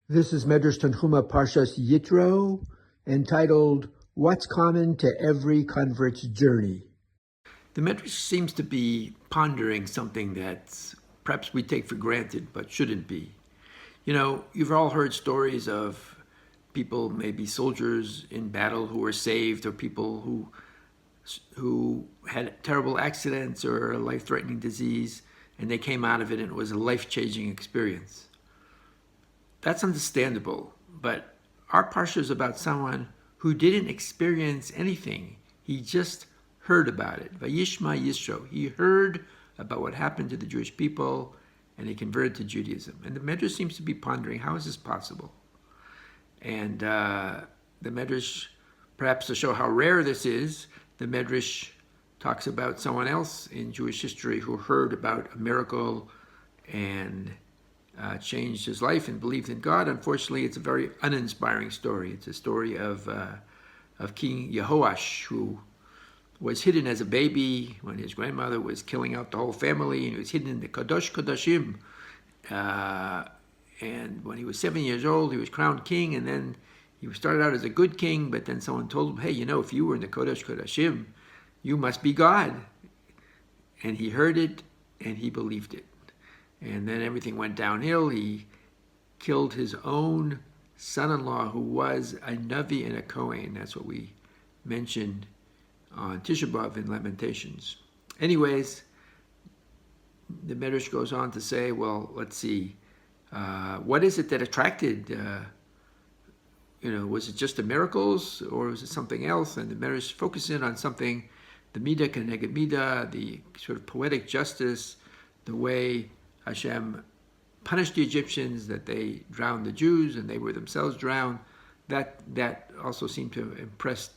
This is Midrash Yitro, entitled What's Common to Every Convert's Journey. The Midrash seems to be pondering something that perhaps we take for granted but shouldn't be. You know, you've all heard stories of people, maybe soldiers in battle who were saved, or people who had terrible accidents or a life-threatening disease, and they came out of it and it was a life-changing experience. That's understandable, but our parsha is about someone who didn't experience anything. He just heard about it. Vayishma Yitro. He heard about what happened to the Jewish people, and he converted to Judaism. And the Midrash seems to be pondering, how is this possible? And the Midrash, perhaps to show how rare this is, the Midrash talks about someone else in Jewish history who heard about a miracle and changed his life and believed in God. Unfortunately, it's a very uninspiring story. It's a story of King Yehoash, who was hidden as a baby when his grandmother was killing out the whole family, and he was hidden in the Kadosh Kodashim. And when he was 7 years old, he was crowned king, and then he started out as a good king, but then someone told him, hey, you know, if you were in the Kodesh Kodashim, you must be God. And he heard it, and he believed it. And then everything went downhill. He killed his own son-in-law, who was a Navi and a Kohen. That's what we mentioned on Tisha B'Av in Lamentations. Anyways, the Midrash goes on to say, well, let's see, what is it that attracted, was it just the miracles, or was it something else? And the Midrash focuses in on something, the Midah Keneged Midah, the sort of poetic justice, the way Hashem punished the Egyptians, that they drowned the Jews and they were themselves drowned. That also seemed to impress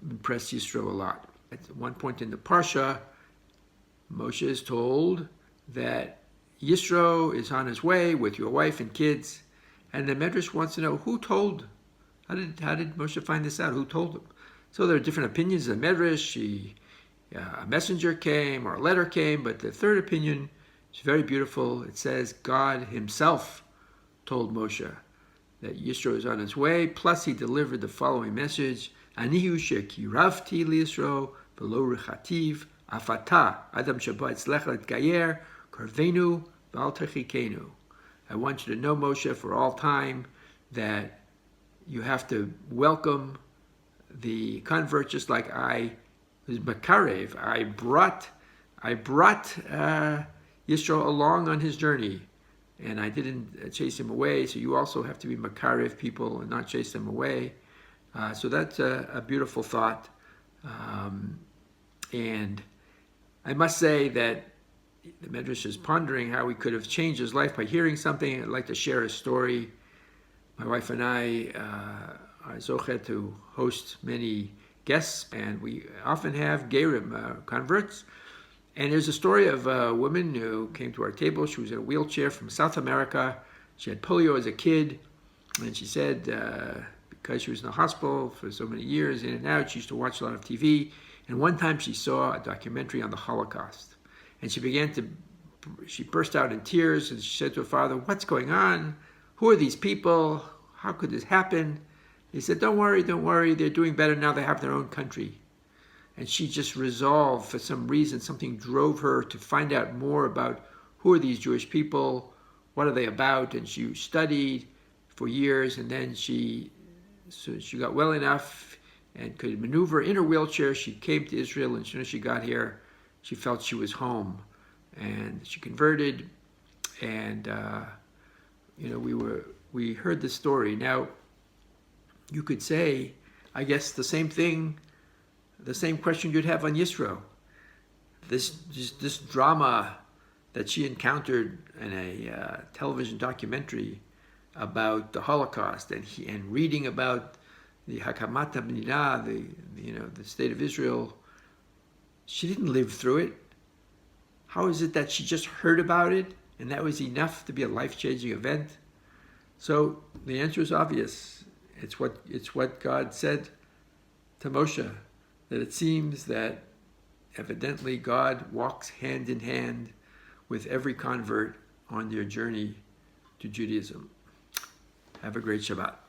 Yisro a lot. At one point in the Parsha, Moshe is told that Yisro is on his way with your wife and kids, and the Midrash wants to know who told. How did Moshe find this out? Who told him? So there are different opinions in the Midrash. A messenger came or a letter came, but the third opinion, it's very beautiful. It says God himself told Moshe that Yisro is on his way. Plus, he delivered the following message: Anihu shekiravti liYisro v'lo rechativ afata adam sheba etzlecha etgayer karvenu v'al techikenu. I want you to know, Moshe, for all time, that you have to welcome the convert just like I was makarev. I brought Yisro along on his journey, and I didn't chase him away, so you also have to be makarev people and not chase them away. So that's a beautiful thought. And I must say that the Midrash is pondering how we could have changed his life by hearing something. I'd like to share a story. My wife and I are zochet to host many guests, and we often have gerim, converts. And there's a story of a woman who came to our table. She was in a wheelchair from South America. She had polio as a kid, and she said because she was in the hospital for so many years, in and out, she used to watch a lot of TV. And one time she saw a documentary on the Holocaust, and she burst out in tears, and she said to her father, "What's going on? Who are these people? How could this happen?" He said, don't worry, they're doing better now, they have their own country. And she just resolved, for some reason, something drove her to find out more about who are these Jewish people, what are they about, and she studied for years, and then she got well enough and could maneuver in her wheelchair. She came to Israel, and as soon as she got here, she felt she was home. And she converted, and we heard this story. Now, you could say, I guess, the same thing, the same question you'd have on Yisro. This drama that she encountered in a television documentary about the Holocaust, and reading about the Hakamat HaMedina, the state of Israel. She didn't live through it. How is it that she just heard about it and that was enough to be a life-changing event? So the answer is obvious. It's what God said to Moshe, that it seems that evidently God walks hand in hand with every convert on their journey to Judaism. Have a great Shabbat.